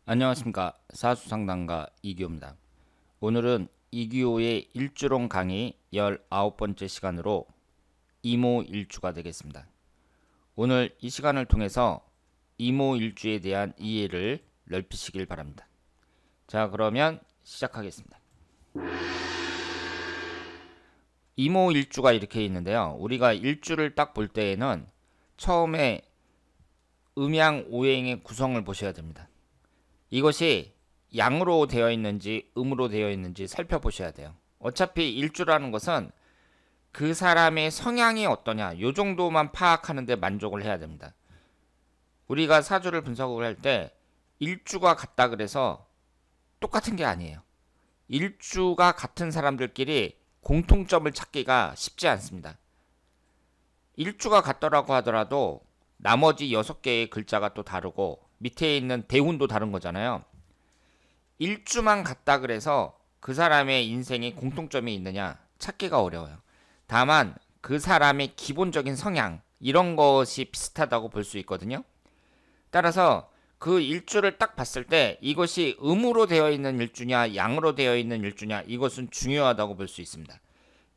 안녕하십니까. 사수상담가 이기호입니다. 오늘은 이기호의 일주론 강의 19번째 시간으로 이모일주가 되겠습니다. 오늘 이 시간을 통해서 이모일주에 대한 이해를 넓히시길 바랍니다. 자, 그러면 시작하겠습니다. 이모일주가 이렇게 있는데요. 우리가 일주를 딱 볼 때에는 처음에 음양 오행의 구성을 보셔야 됩니다. 이것이 양으로 되어 있는지 음으로 되어 있는지 살펴보셔야 돼요. 어차피 일주라는 것은 그 사람의 성향이 어떠냐 요 정도만 파악하는데 만족을 해야 됩니다. 우리가 사주를 분석을 할 때 일주가 같다 그래서 똑같은 게 아니에요. 일주가 같은 사람들끼리 공통점을 찾기가 쉽지 않습니다. 일주가 같더라고 하더라도 나머지 6개의 글자가 또 다르고 밑에 있는 대운도 다른 거잖아요. 일주만 같다 그래서 그 사람의 인생에 공통점이 있느냐 찾기가 어려워요. 다만 그 사람의 기본적인 성향 이런 것이 비슷하다고 볼 수 있거든요. 따라서 그 일주를 딱 봤을 때 이것이 음으로 되어 있는 일주냐 양으로 되어 있는 일주냐 이것은 중요하다고 볼 수 있습니다.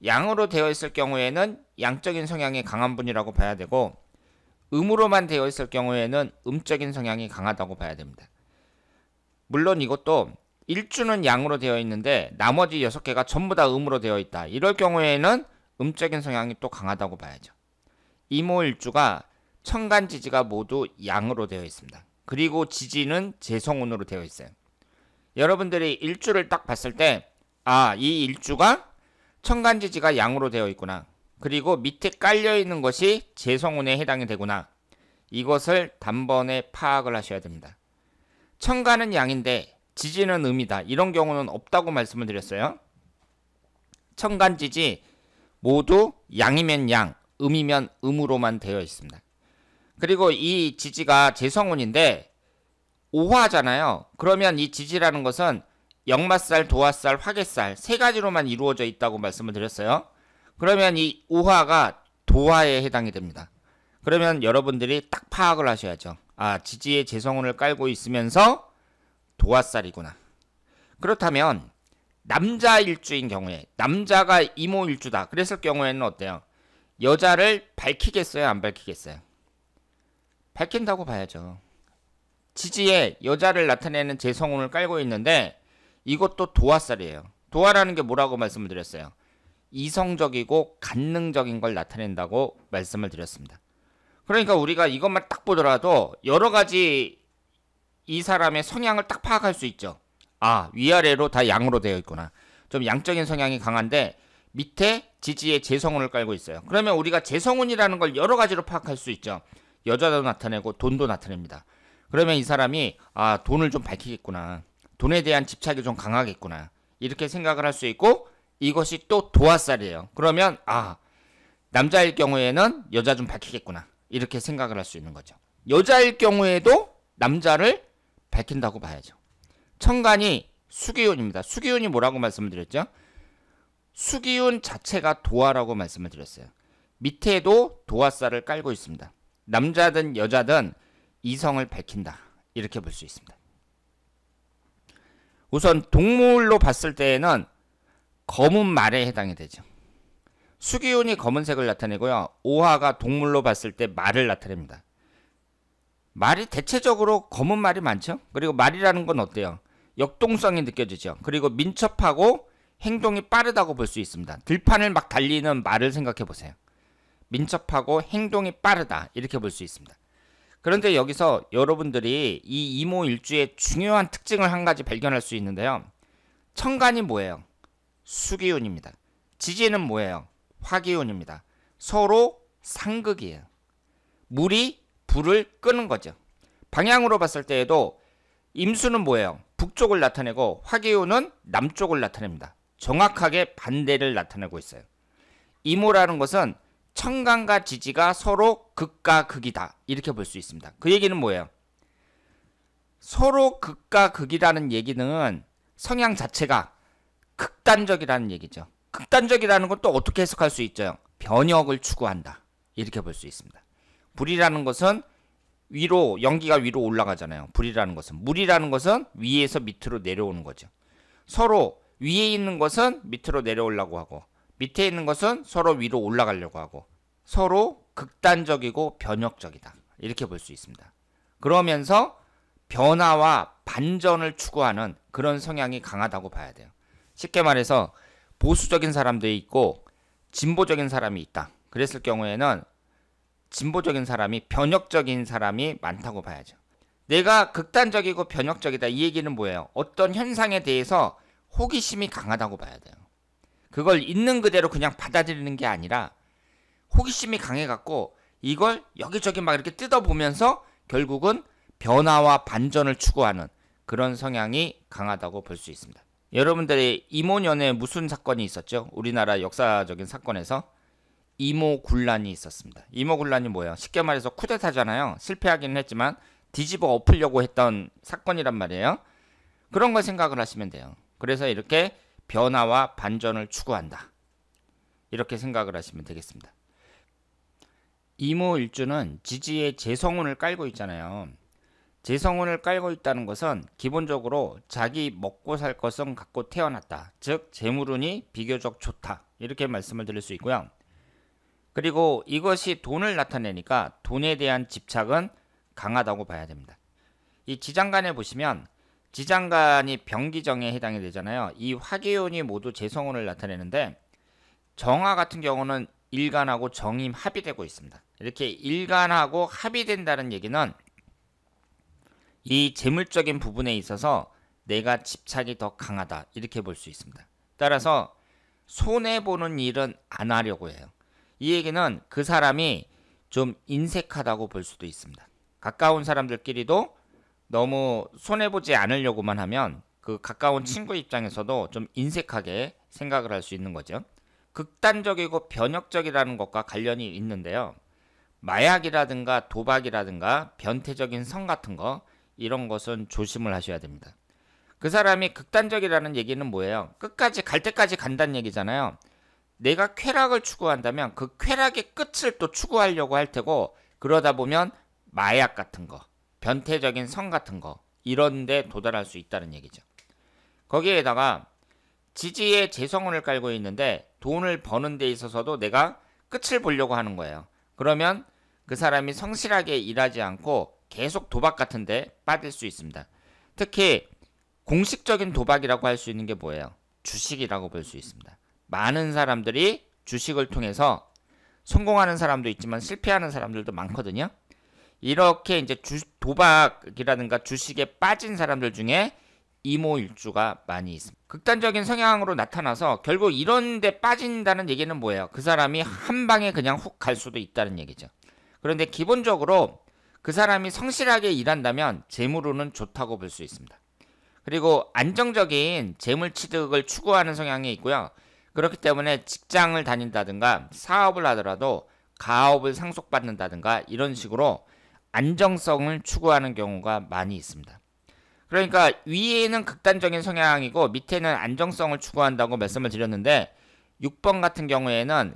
양으로 되어 있을 경우에는 양적인 성향이 강한 분이라고 봐야 되고 음으로만 되어 있을 경우에는 음적인 성향이 강하다고 봐야 됩니다. 물론 이것도 일주는 양으로 되어 있는데 나머지 6개가 전부 다 음으로 되어 있다. 이럴 경우에는 음적인 성향이 또 강하다고 봐야죠. 이모일주가 천간지지가 모두 양으로 되어 있습니다. 그리고 지지는 재성운으로 되어 있어요. 여러분들이 일주를 딱 봤을 때 이 일주가 천간지지가 양으로 되어 있구나. 그리고 밑에 깔려있는 것이 재성운에 해당이 되구나. 이것을 단번에 파악을 하셔야 됩니다. 천간은 양인데 지지는 음이다. 이런 경우는 없다고 말씀을 드렸어요. 천간지지 모두 양이면 양, 음이면 음으로만 되어 있습니다. 그리고 이 지지가 재성운인데 오화잖아요. 그러면 이 지지라는 것은 역마살, 도화살, 화개살 세 가지로만 이루어져 있다고 말씀을 드렸어요. 그러면 이 오화가 도화에 해당이 됩니다. 그러면 여러분들이 딱 파악을 하셔야죠. 지지에 재성운을 깔고 있으면서 도화살이구나. 그렇다면 남자 일주인 경우에 남자가 이모일주다. 그랬을 경우에는 어때요? 여자를 밝히겠어요? 안 밝히겠어요? 밝힌다고 봐야죠. 지지에 여자를 나타내는 재성운을 깔고 있는데 이것도 도화살이에요. 도화라는 게 뭐라고 말씀을 드렸어요? 이성적이고 간능적인 걸 나타낸다고 말씀을 드렸습니다. 그러니까 우리가 이것만 딱 보더라도 여러 가지 이 사람의 성향을 딱 파악할 수 있죠. 위아래로 다 양으로 되어 있구나. 좀 양적인 성향이 강한데 밑에 지지에 재성운을 깔고 있어요. 그러면 우리가 재성운이라는 걸 여러 가지로 파악할 수 있죠. 여자도 나타내고 돈도 나타냅니다. 그러면 이 사람이 돈을 좀 밝히겠구나. 돈에 대한 집착이 좀 강하겠구나. 이렇게 생각을 할 수 있고 이것이 또 도화살이에요. 그러면 남자일 경우에는 여자 좀 밝히겠구나. 이렇게 생각을 할 수 있는 거죠. 여자일 경우에도 남자를 밝힌다고 봐야죠. 천간이 수기운입니다. 수기운이 뭐라고 말씀을 드렸죠? 수기운 자체가 도화라고 말씀을 드렸어요. 밑에도 도화살을 깔고 있습니다. 남자든 여자든 이성을 밝힌다. 이렇게 볼 수 있습니다. 우선 동물로 봤을 때에는 검은 말에 해당이 되죠. 수기운이 검은색을 나타내고요. 오화가 동물로 봤을 때 말을 나타냅니다. 말이 대체적으로 검은 말이 많죠. 그리고 말이라는 건 어때요? 역동성이 느껴지죠. 그리고 민첩하고 행동이 빠르다고 볼 수 있습니다. 들판을 막 달리는 말을 생각해 보세요. 민첩하고 행동이 빠르다 이렇게 볼 수 있습니다. 그런데 여기서 여러분들이 이 이모일주의 중요한 특징을 한 가지 발견할 수 있는데요. 천간이 뭐예요? 수기운입니다. 지지는 뭐예요? 화기운입니다. 서로 상극이에요. 물이 불을 끄는 거죠. 방향으로 봤을 때에도 임수는 뭐예요? 북쪽을 나타내고 화기운은 남쪽을 나타냅니다. 정확하게 반대를 나타내고 있어요. 이모라는 것은 천간과 지지가 서로 극과 극이다. 이렇게 볼 수 있습니다. 그 얘기는 뭐예요? 서로 극과 극이라는 얘기는 성향 자체가 극단적이라는 얘기죠. 극단적이라는 건 또 어떻게 해석할 수 있죠? 변혁을 추구한다. 이렇게 볼 수 있습니다. 불이라는 것은 위로 연기가 위로 올라가잖아요. 불이라는 것은. 물이라는 것은 위에서 밑으로 내려오는 거죠. 서로 위에 있는 것은 밑으로 내려오려고 하고 밑에 있는 것은 서로 위로 올라가려고 하고 서로 극단적이고 변혁적이다. 이렇게 볼 수 있습니다. 그러면서 변화와 반전을 추구하는 그런 성향이 강하다고 봐야 돼요. 쉽게 말해서 보수적인 사람도 있고 진보적인 사람이 있다. 그랬을 경우에는 진보적인 사람이 변혁적인 사람이 많다고 봐야죠. 내가 극단적이고 변혁적이다. 이 얘기는 뭐예요? 어떤 현상에 대해서 호기심이 강하다고 봐야 돼요. 그걸 있는 그대로 그냥 받아들이는 게 아니라 호기심이 강해갖고 이걸 여기저기 막 이렇게 뜯어보면서 결국은 변화와 반전을 추구하는 그런 성향이 강하다고 볼 수 있습니다. 여러분들의 이모년에 무슨 사건이 있었죠? 우리나라 역사적인 사건에서 이모군란이 있었습니다. 이모군란이 뭐예요? 쉽게 말해서 쿠데타잖아요. 실패하기는 했지만 뒤집어 엎으려고 했던 사건이란 말이에요. 그런 걸 생각을 하시면 돼요. 그래서 이렇게 변화와 반전을 추구한다. 이렇게 생각을 하시면 되겠습니다. 이모일주는 지지에 재성운을 깔고 있잖아요. 재성운을 깔고 있다는 것은 기본적으로 자기 먹고 살 것은 갖고 태어났다. 즉 재물운이 비교적 좋다. 이렇게 말씀을 드릴 수 있고요. 그리고 이것이 돈을 나타내니까 돈에 대한 집착은 강하다고 봐야 됩니다. 이 지장간에 보시면 지장간이 병기정에 해당이 되잖아요. 이 화계운이 모두 재성운을 나타내는데 정화 같은 경우는 일간하고 정임 합이 되고 있습니다. 이렇게 일간하고 합이 된다는 얘기는 이 재물적인 부분에 있어서 내가 집착이 더 강하다. 이렇게 볼 수 있습니다. 따라서 손해보는 일은 안 하려고 해요. 이 얘기는 그 사람이 좀 인색하다고 볼 수도 있습니다. 가까운 사람들끼리도 너무 손해보지 않으려고만 하면 그 가까운 친구 입장에서도 좀 인색하게 생각을 할 수 있는 거죠. 극단적이고 변혁적이라는 것과 관련이 있는데요. 마약이라든가 도박이라든가 변태적인 성 같은 거 이런 것은 조심을 하셔야 됩니다. 그 사람이 극단적이라는 얘기는 뭐예요? 끝까지 갈 때까지 간다는 얘기잖아요. 내가 쾌락을 추구한다면 그 쾌락의 끝을 또 추구하려고 할 테고 그러다 보면 마약 같은 거, 변태적인 성 같은 거 이런 데 도달할 수 있다는 얘기죠. 거기에다가 지지에 재성운을 깔고 있는데 돈을 버는 데 있어서도 내가 끝을 보려고 하는 거예요. 그러면 그 사람이 성실하게 일하지 않고 계속 도박 같은 데 빠질 수 있습니다. 특히 공식적인 도박이라고 할 수 있는 게 뭐예요? 주식이라고 볼 수 있습니다. 많은 사람들이 주식을 통해서 성공하는 사람도 있지만 실패하는 사람들도 많거든요. 이렇게 이제 도박이라든가 주식에 빠진 사람들 중에 이모일주가 많이 있습니다. 극단적인 성향으로 나타나서 결국 이런 데 빠진다는 얘기는 뭐예요? 그 사람이 한 방에 그냥 훅 갈 수도 있다는 얘기죠. 그런데 기본적으로 그 사람이 성실하게 일한다면 재물운은 좋다고 볼 수 있습니다. 그리고 안정적인 재물 취득을 추구하는 성향이 있고요. 그렇기 때문에 직장을 다닌다든가 사업을 하더라도 가업을 상속받는다든가 이런 식으로 안정성을 추구하는 경우가 많이 있습니다. 그러니까 위에는 극단적인 성향이고 밑에는 안정성을 추구한다고 말씀을 드렸는데 6번 같은 경우에는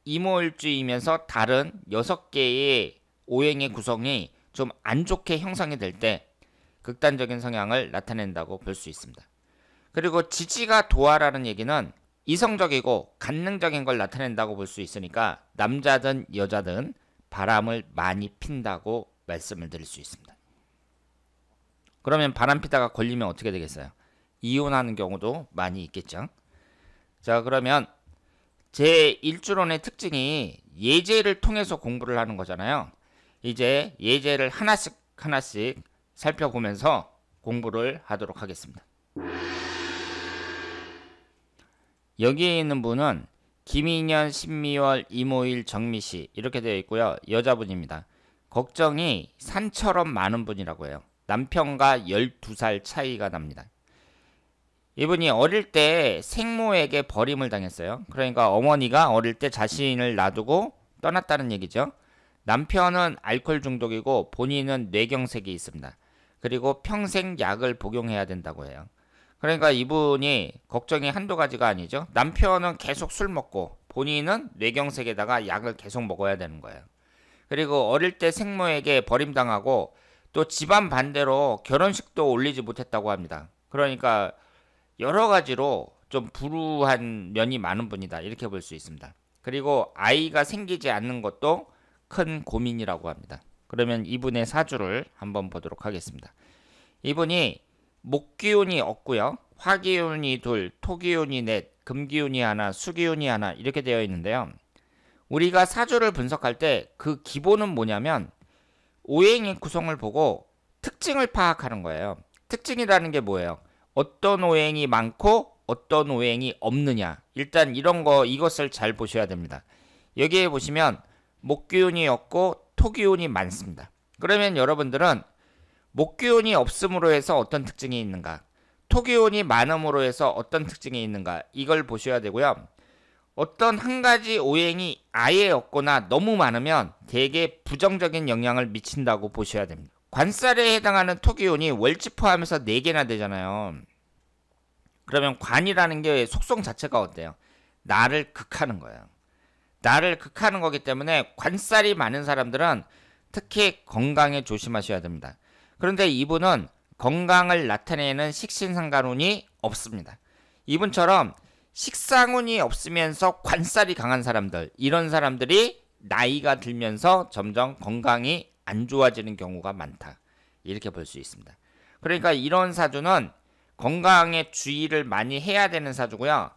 이모일주이면서 다른 6개의 오행의 구성이 좀 안 좋게 형성이 될 때 극단적인 성향을 나타낸다고 볼 수 있습니다. 그리고 지지가 도화라는 얘기는 이성적이고 간능적인 걸 나타낸다고 볼 수 있으니까 남자든 여자든 바람을 많이 핀다고 말씀을 드릴 수 있습니다. 그러면 바람 피다가 걸리면 어떻게 되겠어요? 이혼하는 경우도 많이 있겠죠. 자, 그러면 제 1주론의 특징이 예제를 통해서 공부를 하는 거잖아요. 이제 예제를 하나씩 살펴보면서 공부를 하도록 하겠습니다. 여기에 있는 분은 김인현, 신미월, 이모일, 정미씨 이렇게 되어 있고요. 여자분입니다. 걱정이 산처럼 많은 분이라고 해요. 남편과 12살 차이가 납니다. 이분이 어릴 때 생모에게 버림을 당했어요. 그러니까 어머니가 어릴 때 자신을 놔두고 떠났다는 얘기죠. 남편은 알코올 중독이고 본인은 뇌경색이 있습니다. 그리고 평생 약을 복용해야 된다고 해요. 그러니까 이분이 걱정이 한두 가지가 아니죠. 남편은 계속 술 먹고 본인은 뇌경색에다가 약을 계속 먹어야 되는 거예요. 그리고 어릴 때 생모에게 버림당하고 또 집안 반대로 결혼식도 올리지 못했다고 합니다. 그러니까 여러 가지로 좀 불우한 면이 많은 분이다. 이렇게 볼 수 있습니다. 그리고 아이가 생기지 않는 것도 큰 고민이라고 합니다. 그러면 이분의 사주를 한번 보도록 하겠습니다. 이분이 목기운이 없고요. 화기운이 둘, 토기운이 넷, 금기운이 하나, 수기운이 하나 이렇게 되어 있는데요. 우리가 사주를 분석할 때 그 기본은 뭐냐면 오행의 구성을 보고 특징을 파악하는 거예요. 특징이라는 게 뭐예요? 어떤 오행이 많고 어떤 오행이 없느냐. 일단 이것을 잘 보셔야 됩니다. 여기에 보시면 목기운이 없고 토기운이 많습니다. 그러면 여러분들은 목기운이 없음으로 해서 어떤 특징이 있는가? 토기운이 많음으로 해서 어떤 특징이 있는가? 이걸 보셔야 되고요. 어떤 한 가지 오행이 아예 없거나 너무 많으면 되게 부정적인 영향을 미친다고 보셔야 됩니다. 관살에 해당하는 토기운이 월지 포함해서 4개나 되잖아요. 그러면 관이라는 게 속성 자체가 어때요? 나를 극하는 거예요. 나를 극하는 거기 때문에 관살이 많은 사람들은 특히 건강에 조심하셔야 됩니다. 그런데 이분은 건강을 나타내는 식신상간운이 없습니다. 이분처럼 식상운이 없으면서 관살이 강한 사람들, 이런 사람들이 나이가 들면서 점점 건강이 안 좋아지는 경우가 많다. 이렇게 볼 수 있습니다. 그러니까 이런 사주는 건강에 주의를 많이 해야 되는 사주고요.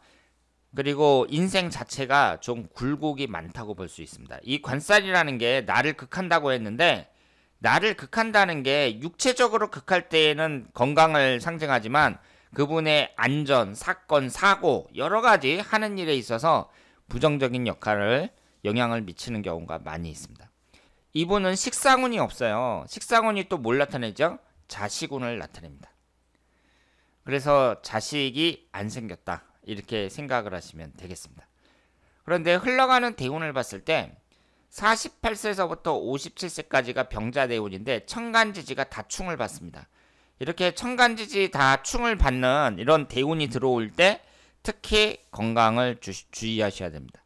그리고 인생 자체가 좀 굴곡이 많다고 볼 수 있습니다. 이 관살이라는 게 나를 극한다고 했는데, 나를 극한다는 게 육체적으로 극할 때에는 건강을 상징하지만 그분의 안전, 사건, 사고 여러 가지 하는 일에 있어서 부정적인 영향을 미치는 경우가 많이 있습니다. 이분은 식상운이 없어요. 식상운이 또 뭘 나타내죠? 자식운을 나타냅니다. 그래서 자식이 안 생겼다. 이렇게 생각을 하시면 되겠습니다. 그런데 흘러가는 대운을 봤을 때 48세서부터 57세까지가 병자대운인데 천간지지가 다충을 받습니다. 이렇게 천간지지 다충을 받는 이런 대운이 들어올 때 특히 건강을 주의하셔야 됩니다.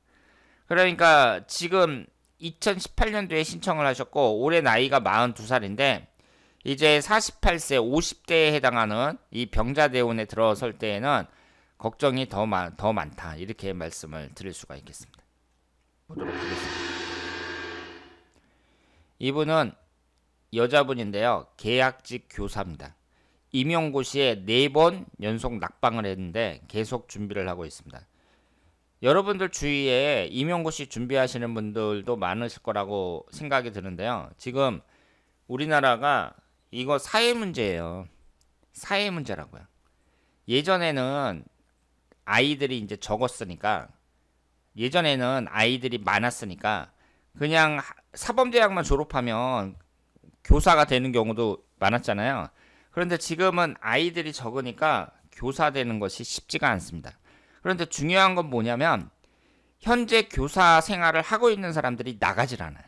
그러니까 지금 2018년도에 신청을 하셨고 올해 나이가 42살인데 이제 48세, 50대에 해당하는 이 병자대운에 들어설 때에는 걱정이 더 많다. 이렇게 말씀을 드릴 수가 있겠습니다. 보도록 하겠습니다. 이분은 여자분인데요. 계약직 교사입니다. 임용고시에 4번 연속 낙방을 했는데 계속 준비를 하고 있습니다. 여러분들 주위에 임용고시 준비하시는 분들도 많으실 거라고 생각이 드는데요. 지금 우리나라가 이거 사회 문제예요. 사회 문제라고요. 예전에는 아이들이 이제 적었으니까, 예전에는 아이들이 많았으니까 그냥 사범대학만 졸업하면 교사가 되는 경우도 많았잖아요. 그런데 지금은 아이들이 적으니까 교사 되는 것이 쉽지가 않습니다. 그런데 중요한 건 뭐냐면 현재 교사 생활을 하고 있는 사람들이 나가질 않아요.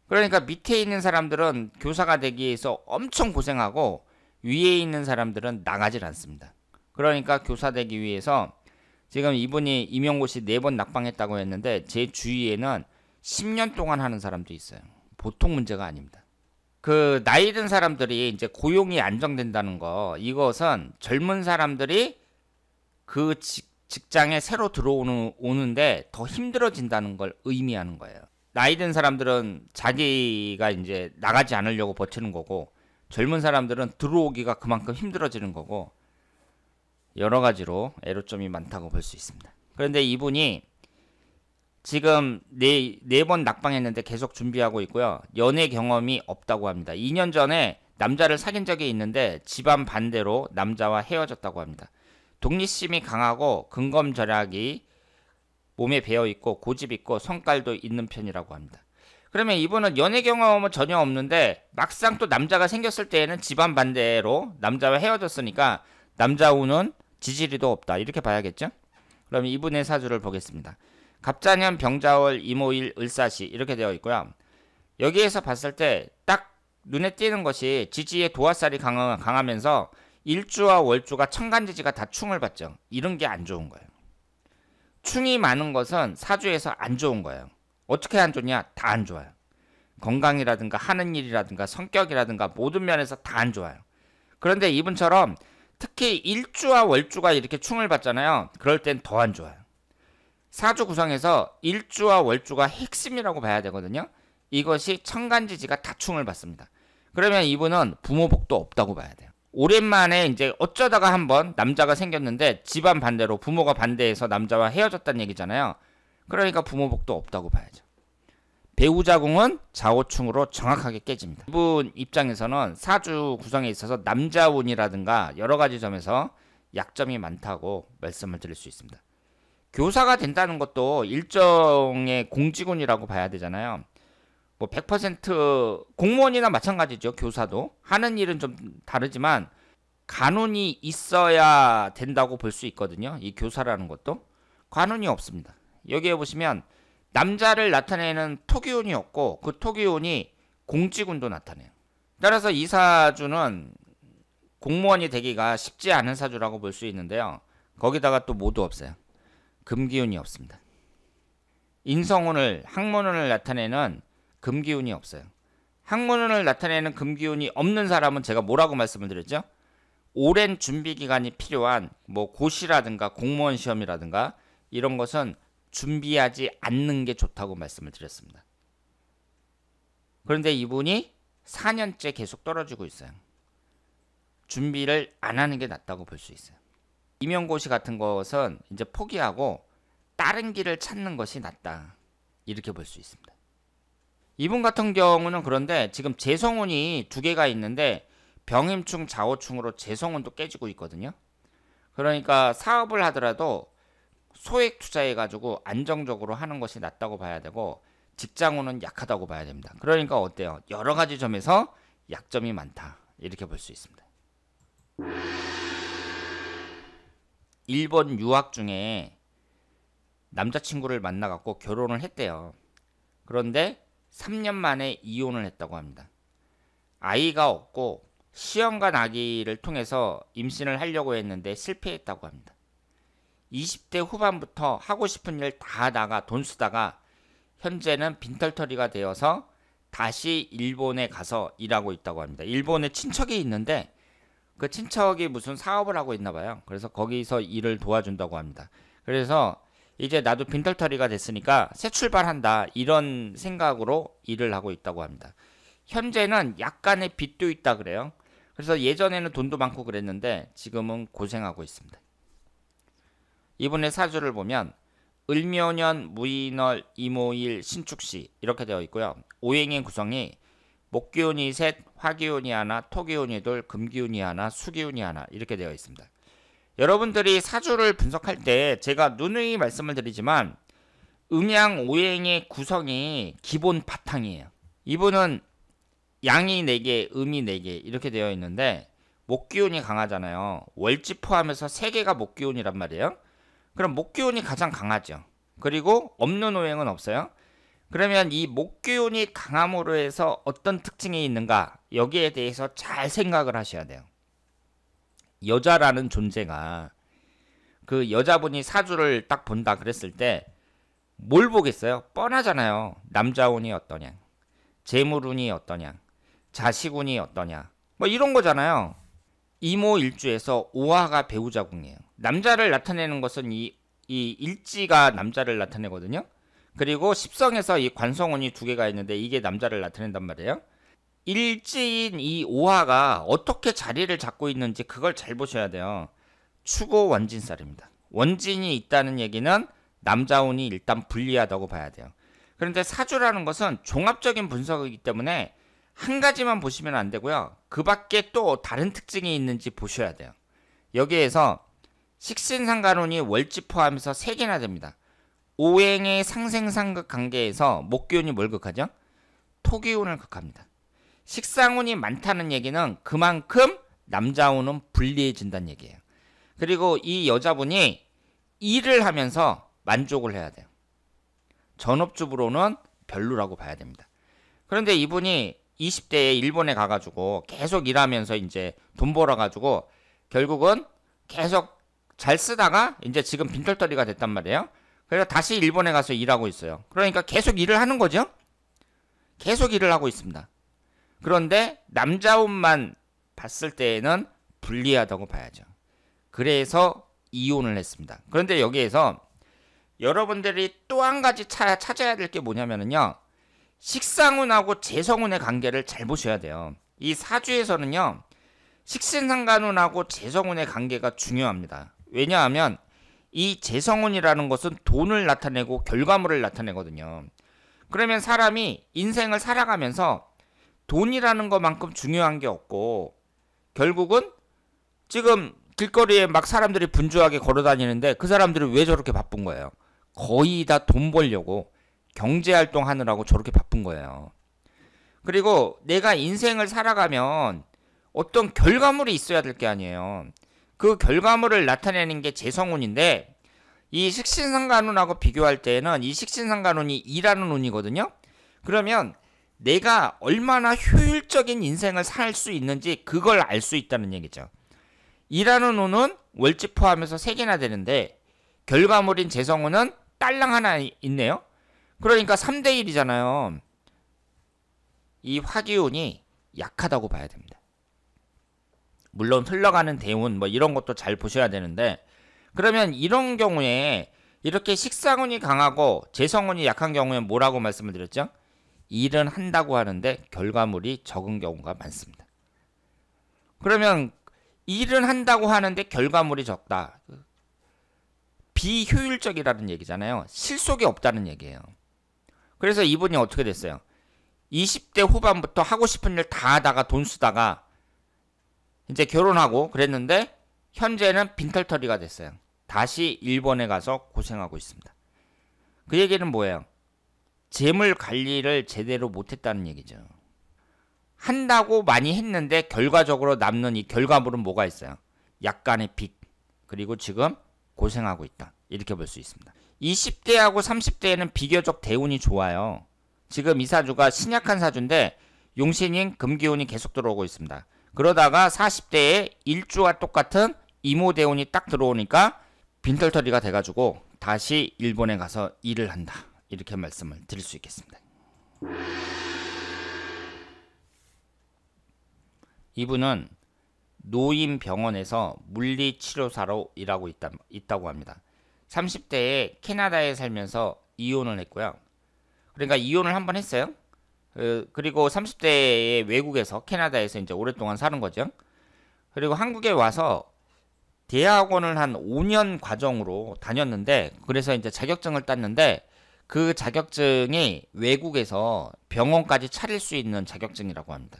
그러니까 밑에 있는 사람들은 교사가 되기 위해서 엄청 고생하고 위에 있는 사람들은 나가질 않습니다. 그러니까 교사 되기 위해서 지금 이분이 임용고시 4번 낙방했다고 했는데 제 주위에는 10년 동안 하는 사람도 있어요. 보통 문제가 아닙니다. 그 나이 든 사람들이 이제 고용이 안정된다는 거, 이것은 젊은 사람들이 그 직장에 새로 들어오는데 더 힘들어진다는 걸 의미하는 거예요. 나이 든 사람들은 자기가 이제 나가지 않으려고 버티는 거고, 젊은 사람들은 들어오기가 그만큼 힘들어지는 거고, 여러 가지로 애로점이 많다고 볼 수 있습니다. 그런데 이분이 지금 네 번 낙방했는데 계속 준비하고 있고요. 연애 경험이 없다고 합니다. 2년 전에 남자를 사귄 적이 있는데 집안 반대로 남자와 헤어졌다고 합니다. 독립심이 강하고 근검절약이 몸에 배어있고 고집 있고 성깔도 있는 편이라고 합니다. 그러면 이분은 연애 경험은 전혀 없는데 막상 또 남자가 생겼을 때에는 집안 반대로 남자와 헤어졌으니까 남자 운은 지지리도 없다. 이렇게 봐야겠죠? 그럼 이분의 사주를 보겠습니다. 갑자년 병자월 이모일 을사시 이렇게 되어 있고요. 여기에서 봤을 때 딱 눈에 띄는 것이 지지의 도화살이 강하면서 일주와 월주가 천간지지가 다 충을 받죠. 이런 게 안 좋은 거예요. 충이 많은 것은 사주에서 안 좋은 거예요. 어떻게 안 좋냐? 다 안 좋아요. 건강이라든가 하는 일이라든가 성격이라든가 모든 면에서 다 안 좋아요. 그런데 이분처럼 특히 일주와 월주가 이렇게 충을 받잖아요. 그럴 땐 더 안 좋아요. 사주 구성에서 일주와 월주가 핵심이라고 봐야 되거든요. 이것이 천간지지가 다 충을 받습니다. 그러면 이분은 부모 복도 없다고 봐야 돼요. 오랜만에 이제 어쩌다가 한번 남자가 생겼는데 집안 반대로 부모가 반대해서 남자와 헤어졌다는 얘기잖아요. 그러니까 부모 복도 없다고 봐야죠. 배우자궁은 좌우충으로 정확하게 깨집니다. 이분 입장에서는 사주 구성에 있어서 남자운이라든가 여러 가지 점에서 약점이 많다고 말씀을 드릴 수 있습니다. 교사가 된다는 것도 일종의 공직운이라고 봐야 되잖아요. 뭐 100% 공무원이나 마찬가지죠. 교사도 하는 일은 좀 다르지만 관운이 있어야 된다고 볼 수 있거든요. 이 교사라는 것도 관운이 없습니다. 여기에 보시면 남자를 나타내는 토기운이 없고 그 토기운이 공직운도 나타내요. 따라서 이 사주는 공무원이 되기가 쉽지 않은 사주라고 볼 수 있는데요. 거기다가 또 모두 없어요. 금기운이 없습니다. 인성운을 학문운을 나타내는 금기운이 없어요. 학문운을 나타내는 금기운이 없는 사람은 제가 뭐라고 말씀을 드렸죠? 오랜 준비 기간이 필요한 뭐 고시라든가 공무원 시험이라든가 이런 것은 준비하지 않는 게 좋다고 말씀을 드렸습니다. 그런데 이분이 4년째 계속 떨어지고 있어요. 준비를 안 하는 게 낫다고 볼 수 있어요. 임용고시 같은 것은 이제 포기하고 다른 길을 찾는 것이 낫다. 이렇게 볼 수 있습니다. 이분 같은 경우는 그런데 지금 재성운이 두 개가 있는데 병임충, 좌우충으로 재성운도 깨지고 있거든요. 그러니까 사업을 하더라도 소액 투자해가지고 안정적으로 하는 것이 낫다고 봐야 되고 직장운은 약하다고 봐야 됩니다. 그러니까 어때요? 여러 가지 점에서 약점이 많다. 이렇게 볼 수 있습니다. 일본 유학 중에 남자친구를 만나갖고 결혼을 했대요. 그런데 3년 만에 이혼을 했다고 합니다. 아이가 없고 시험관 아기를 통해서 임신을 하려고 했는데 실패했다고 합니다. 20대 후반부터 하고 싶은 일 다 하다가 돈 쓰다가 현재는 빈털터리가 되어서 다시 일본에 가서 일하고 있다고 합니다. 일본에 친척이 있는데 그 친척이 무슨 사업을 하고 있나 봐요. 그래서 거기서 일을 도와준다고 합니다. 그래서 이제 나도 빈털터리가 됐으니까 새 출발한다 이런 생각으로 일을 하고 있다고 합니다. 현재는 약간의 빚도 있다 그래요. 그래서 예전에는 돈도 많고 그랬는데 지금은 고생하고 있습니다. 이분의 사주를 보면 을묘년, 무인월, 이모일, 신축시 이렇게 되어 있고요. 오행의 구성이 목기운이 셋, 화기운이 하나, 토기운이 둘, 금기운이 하나, 수기운이 하나 이렇게 되어 있습니다. 여러분들이 사주를 분석할 때 제가 누누이 말씀을 드리지만 음양 오행의 구성이 기본 바탕이에요. 이분은 양이 4개, 음이 4개 이렇게 되어 있는데 목기운이 강하잖아요. 월지 포함해서 3개가 목기운이란 말이에요. 그럼 목기운이 가장 강하죠. 그리고 없는 오행은 없어요. 그러면 이 목기운이 강함으로 해서 어떤 특징이 있는가 여기에 대해서 잘 생각을 하셔야 돼요. 여자라는 존재가 그 여자분이 사주를 딱 본다 그랬을 때 뭘 보겠어요? 뻔하잖아요. 남자운이 어떠냐, 재물운이 어떠냐, 자식운이 어떠냐 뭐 이런 거잖아요. 이모일주에서 오화가 배우자궁이에요. 남자를 나타내는 것은 이 일지가 남자를 나타내거든요. 그리고 십성에서 이 관성운이 2개가 있는데 이게 남자를 나타낸단 말이에요. 일지인 이 오화가 어떻게 자리를 잡고 있는지 그걸 잘 보셔야 돼요. 추고 원진살입니다. 원진이 있다는 얘기는 남자운이 일단 불리하다고 봐야 돼요. 그런데 사주라는 것은 종합적인 분석이기 때문에 한 가지만 보시면 안 되고요. 그 밖에 또 다른 특징이 있는지 보셔야 돼요. 여기에서 식신상관운이 월지 포함해서 3개나 됩니다. 오행의 상생상극 관계에서 목기운이 뭘 극하죠? 토기운을 극합니다. 식상운이 많다는 얘기는 그만큼 남자운은 불리해진다는 얘기예요. 그리고 이 여자분이 일을 하면서 만족을 해야 돼요. 전업주부로는 별로라고 봐야 됩니다. 그런데 이분이 20대에 일본에 가가지고 계속 일하면서 이제 돈 벌어가지고 결국은 계속 잘 쓰다가 이제 지금 빈털터리가 됐단 말이에요. 그래서 다시 일본에 가서 일하고 있어요. 그러니까 계속 일을 하는 거죠. 계속 일을 하고 있습니다. 그런데 남자운만 봤을 때에는 불리하다고 봐야죠. 그래서 이혼을 했습니다. 그런데 여기에서 여러분들이 또 한 가지 찾아야 될 게 뭐냐면요. 식상운하고 재성운의 관계를 잘 보셔야 돼요. 이 사주에서는요. 식신상간운하고 재성운의 관계가 중요합니다. 왜냐하면 이 재성운이라는 것은 돈을 나타내고 결과물을 나타내거든요. 그러면 사람이 인생을 살아가면서 돈이라는 것만큼 중요한 게 없고 결국은 지금 길거리에 막 사람들이 분주하게 걸어다니는데 그 사람들이 왜 저렇게 바쁜 거예요? 거의 다 돈 벌려고 경제활동 하느라고 저렇게 바쁜 거예요. 그리고 내가 인생을 살아가면 어떤 결과물이 있어야 될 게 아니에요. 그 결과물을 나타내는 게 재성운인데 이 식신상간운하고 비교할 때는 이 식신상간운이 일하는 운이거든요. 그러면 내가 얼마나 효율적인 인생을 살 수 있는지 그걸 알 수 있다는 얘기죠. 일하는 운은 월지 포함해서 3개나 되는데 결과물인 재성운은 딸랑 하나 있네요. 그러니까 3대1이잖아요. 이 화기운이 약하다고 봐야 됩니다. 물론 흘러가는 대운 뭐 이런 것도 잘 보셔야 되는데 그러면 이런 경우에 이렇게 식상운이 강하고 재성운이 약한 경우에 뭐라고 말씀을 드렸죠? 일은 한다고 하는데 결과물이 적은 경우가 많습니다. 그러면 일은 한다고 하는데 결과물이 적다. 비효율적이라는 얘기잖아요. 실속이 없다는 얘기예요. 그래서 이분이 어떻게 됐어요? 20대 후반부터 하고 싶은 일 다 하다가 돈 쓰다가 이제 결혼하고 그랬는데 현재는 빈털터리가 됐어요. 다시 일본에 가서 고생하고 있습니다. 그 얘기는 뭐예요? 재물 관리를 제대로 못했다는 얘기죠. 한다고 많이 했는데 결과적으로 남는 이 결과물은 뭐가 있어요? 약간의 빚. 그리고 지금 고생하고 있다. 이렇게 볼 수 있습니다. 20대하고 30대에는 비교적 대운이 좋아요. 지금 이 사주가 신약한 사주인데 용신인 금기운이 계속 들어오고 있습니다. 그러다가 40대에 일주와 똑같은 이모대운이 딱 들어오니까 빈털터리가 돼가지고 다시 일본에 가서 일을 한다. 이렇게 말씀을 드릴 수 있겠습니다. 이분은 노인병원에서 물리치료사로 일하고 있다고 합니다. 30대에 캐나다에 살면서 이혼을 했고요. 그러니까 이혼을 한번 했어요. 그리고 30대에 외국에서 캐나다에서 이제 오랫동안 사는 거죠. 그리고 한국에 와서 대학원을 한 5년 과정으로 다녔는데 그래서 이제 자격증을 땄는데 그 자격증이 외국에서 병원까지 차릴 수 있는 자격증이라고 합니다.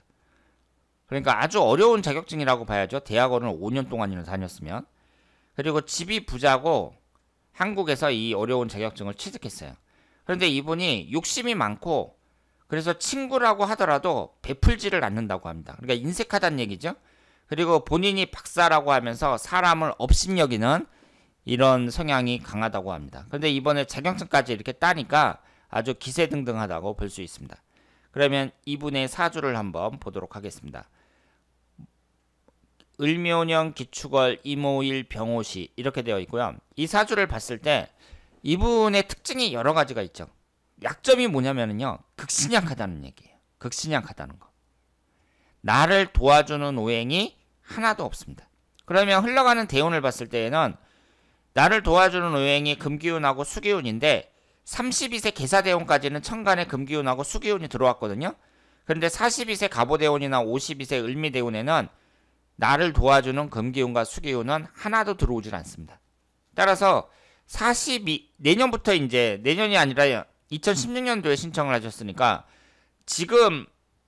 그러니까 아주 어려운 자격증이라고 봐야죠. 대학원을 5년 동안이나 다녔으면. 그리고 집이 부자고 한국에서 이 어려운 자격증을 취득했어요. 그런데 이분이 욕심이 많고 그래서 친구라고 하더라도 베풀지를 않는다고 합니다. 그러니까 인색하다는 얘기죠. 그리고 본인이 박사라고 하면서 사람을 업신여기는 이런 성향이 강하다고 합니다. 그런데 이번에 자격증까지 이렇게 따니까 아주 기세등등하다고 볼 수 있습니다. 그러면 이분의 사주를 한번 보도록 하겠습니다. 을묘년 기축월 이모일 병오시 이렇게 되어 있고요. 이 사주를 봤을 때 이분의 특징이 여러 가지가 있죠. 약점이 뭐냐면요. 극신약하다는 얘기예요. 극신약하다는 거. 나를 도와주는 오행이 하나도 없습니다. 그러면 흘러가는 대운을 봤을 때에는 나를 도와주는 오행이 금기운하고 수기운인데 32세 계사대운까지는 천간에 금기운하고 수기운이 들어왔거든요. 그런데 42세 갑오대운이나 52세 을미대운에는 나를 도와주는 금기운과 수기운은 하나도 들어오질 않습니다. 따라서 내년부터 이제 내년이 아니라 2016년도에 신청을 하셨으니까 지금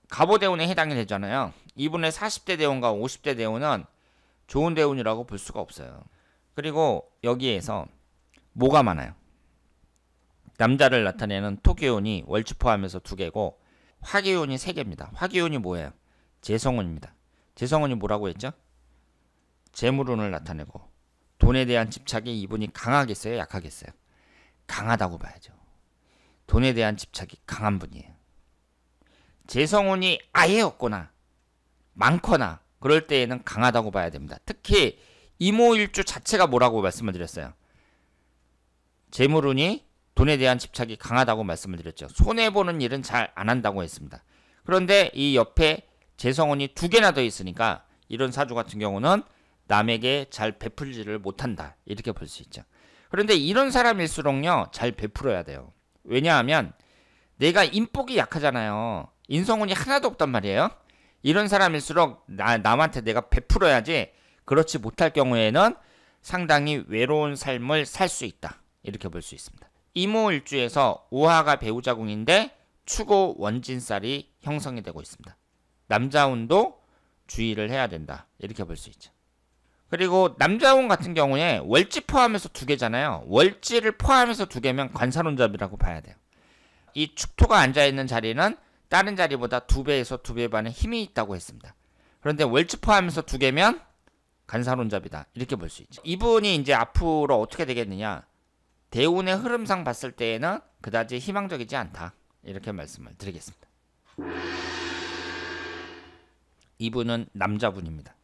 갑오대운에 해당이 되잖아요. 이분의 40대 대운과 50대 대운은 좋은 대운이라고 볼 수가 없어요. 그리고 여기에서 뭐가 많아요? 남자를 나타내는 토기운이 월지 포함해서 2개고 화기운이 3개입니다. 화기운이 뭐예요? 재성운입니다. 재성운이 뭐라고 했죠? 재물운을 나타내고 돈에 대한 집착이 이분이 강하겠어요? 약하겠어요? 강하다고 봐야죠. 돈에 대한 집착이 강한 분이에요. 재성운이 아예 없거나 많거나 그럴 때에는 강하다고 봐야 됩니다. 특히 이모일주 자체가 뭐라고 말씀을 드렸어요? 재물운이 돈에 대한 집착이 강하다고 말씀을 드렸죠. 손해보는 일은 잘 안 한다고 했습니다. 그런데 이 옆에 재성운이 2개나 더 있으니까 이런 사주 같은 경우는 남에게 잘 베풀지를 못한다, 이렇게 볼 수 있죠. 그런데 이런 사람일수록요 잘 베풀어야 돼요. 왜냐하면 내가 인복이 약하잖아요. 인성운이 하나도 없단 말이에요. 이런 사람일수록 남한테 내가 베풀어야지, 그렇지 못할 경우에는 상당히 외로운 삶을 살 수 있다, 이렇게 볼 수 있습니다. 이모일주에서 오화가 배우자궁인데 축오 원진살이 형성이 되고 있습니다. 남자운도 주의를 해야 된다, 이렇게 볼 수 있죠. 그리고 남자운 같은 경우에 월지 포함해서 2개잖아요. 월지를 포함해서 2개면 관사론잡이라고 봐야 돼요. 이 축토가 앉아있는 자리는 다른 자리보다 2배에서 2배 반의 힘이 있다고 했습니다. 그런데 월지 포함해서 2개면 간사론잡이다, 이렇게 볼 수 있죠. 이분이 이제 앞으로 어떻게 되겠느냐, 대운의 흐름상 봤을 때에는 그다지 희망적이지 않다, 이렇게 말씀을 드리겠습니다. 이분은 남자분입니다.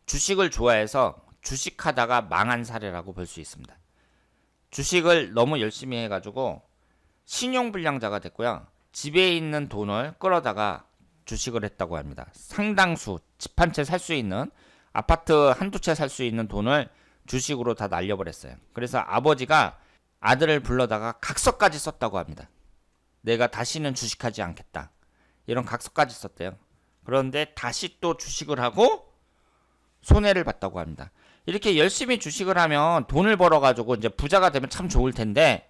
주식을 좋아해서 주식하다가 망한 사례라고 볼 수 있습니다. 주식을 너무 열심히 해가지고 신용불량자가 됐고요. 집에 있는 돈을 끌어다가 주식을 했다고 합니다. 상당수 집 한 채 살 수 있는, 아파트 한두 채 살 수 있는 돈을 주식으로 다 날려버렸어요. 그래서 아버지가 아들을 불러다가 각서까지 썼다고 합니다. 내가 다시는 주식하지 않겠다, 이런 각서까지 썼대요. 그런데 다시 또 주식을 하고 손해를 봤다고 합니다. 이렇게 열심히 주식을 하면 돈을 벌어가지고 이제 부자가 되면 참 좋을 텐데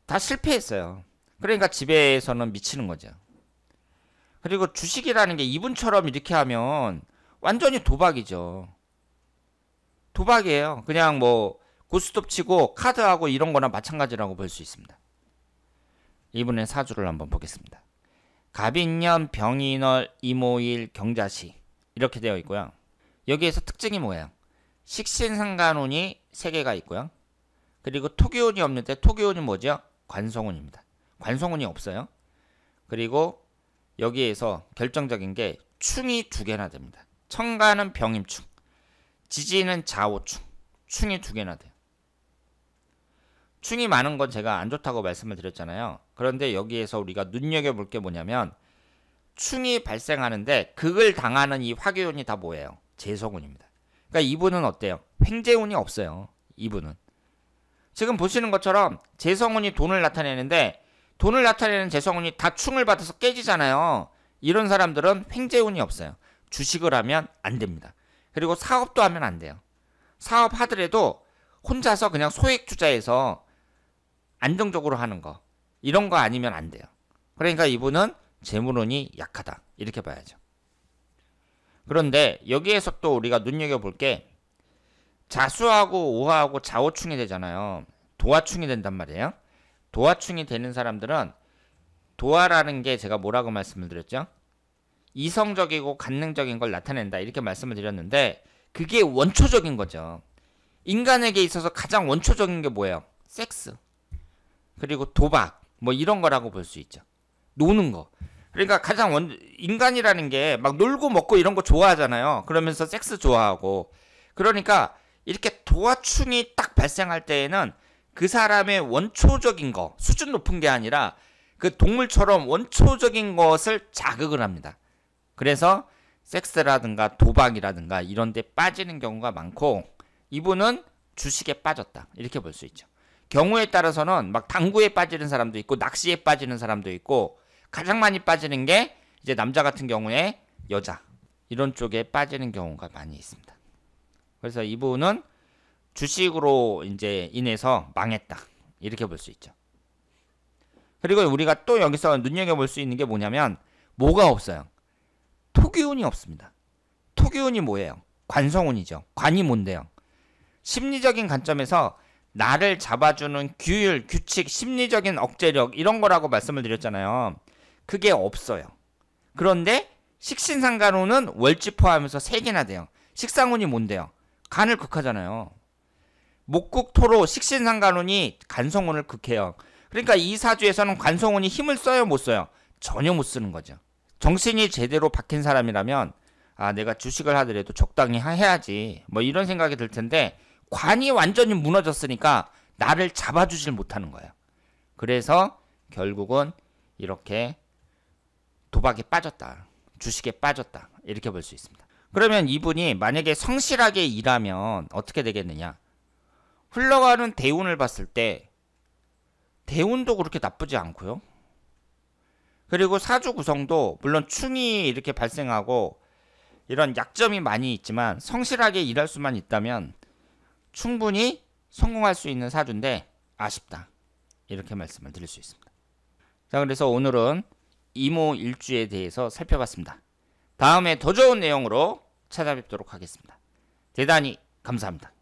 다 실패했어요. 그러니까 집에서는 미치는 거죠. 그리고 주식이라는 게 이분처럼 이렇게 하면 완전히 도박이죠. 도박이에요. 그냥 뭐 고스톱 치고 카드하고 이런 거나 마찬가지라고 볼 수 있습니다. 이분의 사주를 한번 보겠습니다. 갑인년, 병인월, 이모일, 경자시 이렇게 되어 있고요. 여기에서 특징이 뭐예요? 식신상간운이 3개가 있고요. 그리고 토기운이 없는데, 토기운이 뭐죠? 관성운입니다. 관성운이 없어요. 그리고 여기에서 결정적인 게 충이 2개나 됩니다. 천간은 병임충, 지지는 자오충, 충이 2개나 돼요. 충이 많은 건 제가 안 좋다고 말씀을 드렸잖아요. 그런데 여기에서 우리가 눈여겨볼 게 뭐냐면, 충이 발생하는데 극을 당하는 이 화교운이 다 뭐예요? 재성운입니다. 그러니까 이분은 어때요? 횡재운이 없어요. 이분은 지금 보시는 것처럼 재성운이 돈을 나타내는데, 돈을 나타내는 재성운이 다 충을 받아서 깨지잖아요. 이런 사람들은 횡재운이 없어요. 주식을 하면 안 됩니다. 그리고 사업도 하면 안 돼요. 사업하더라도 혼자서 그냥 소액 투자해서 안정적으로 하는 거, 이런 거 아니면 안 돼요. 그러니까 이분은 재물운이 약하다, 이렇게 봐야죠. 그런데 여기에서 또 우리가 눈여겨볼 게, 자수하고 오화하고 자오충이 되잖아요. 도화충이 된단 말이에요. 도화충이 되는 사람들은, 도화라는 게 제가 뭐라고 말씀을 드렸죠? 이성적이고 관능적인 걸 나타낸다, 이렇게 말씀을 드렸는데, 그게 원초적인 거죠. 인간에게 있어서 가장 원초적인 게 뭐예요? 섹스, 그리고 도박, 뭐 이런 거라고 볼 수 있죠. 노는 거. 그러니까 가장 인간이라는 게 막 놀고 먹고 이런 거 좋아하잖아요. 그러면서 섹스 좋아하고. 그러니까 이렇게 도화충이 딱 발생할 때에는 그 사람의 원초적인 거, 수준 높은 게 아니라 그 동물처럼 원초적인 것을 자극을 합니다. 그래서 섹스라든가 도박이라든가 이런 데 빠지는 경우가 많고, 이분은 주식에 빠졌다, 이렇게 볼 수 있죠. 경우에 따라서는 막 당구에 빠지는 사람도 있고, 낚시에 빠지는 사람도 있고, 가장 많이 빠지는 게 이제 남자 같은 경우에 여자, 이런 쪽에 빠지는 경우가 많이 있습니다. 그래서 이분은 주식으로 이제 인해서 망했다, 이렇게 볼 수 있죠. 그리고 우리가 또 여기서 눈여겨볼 수 있는 게 뭐냐면, 뭐가 없어요? 토기운이 없습니다. 토기운이 뭐예요? 관성운이죠. 관이 뭔데요? 심리적인 관점에서 나를 잡아주는 규율, 규칙, 심리적인 억제력, 이런 거라고 말씀을 드렸잖아요. 그게 없어요. 그런데 식신상간운은 월지 포함해서 3개나 돼요. 식상운이 뭔데요? 간을 극하잖아요. 목국토로 식신상간운이 간성운을 극해요. 그러니까 이 사주에서는 관성운이 힘을 써요, 못 써요? 전혀 못 쓰는 거죠. 정신이 제대로 박힌 사람이라면, 아, 내가 주식을 하더라도 적당히 해야지, 뭐 이런 생각이 들 텐데, 관이 완전히 무너졌으니까 나를 잡아주질 못하는 거예요. 그래서 결국은 이렇게 도박에 빠졌다, 주식에 빠졌다, 이렇게 볼 수 있습니다. 그러면 이분이 만약에 성실하게 일하면 어떻게 되겠느냐? 흘러가는 대운을 봤을 때 대운도 그렇게 나쁘지 않고요. 그리고 사주 구성도 물론 충이 이렇게 발생하고 이런 약점이 많이 있지만 성실하게 일할 수만 있다면 충분히 성공할 수 있는 사주인데 아쉽다, 이렇게 말씀을 드릴 수 있습니다. 자, 그래서 오늘은 이모일주에 대해서 살펴봤습니다. 다음에 더 좋은 내용으로 찾아뵙도록 하겠습니다. 대단히 감사합니다.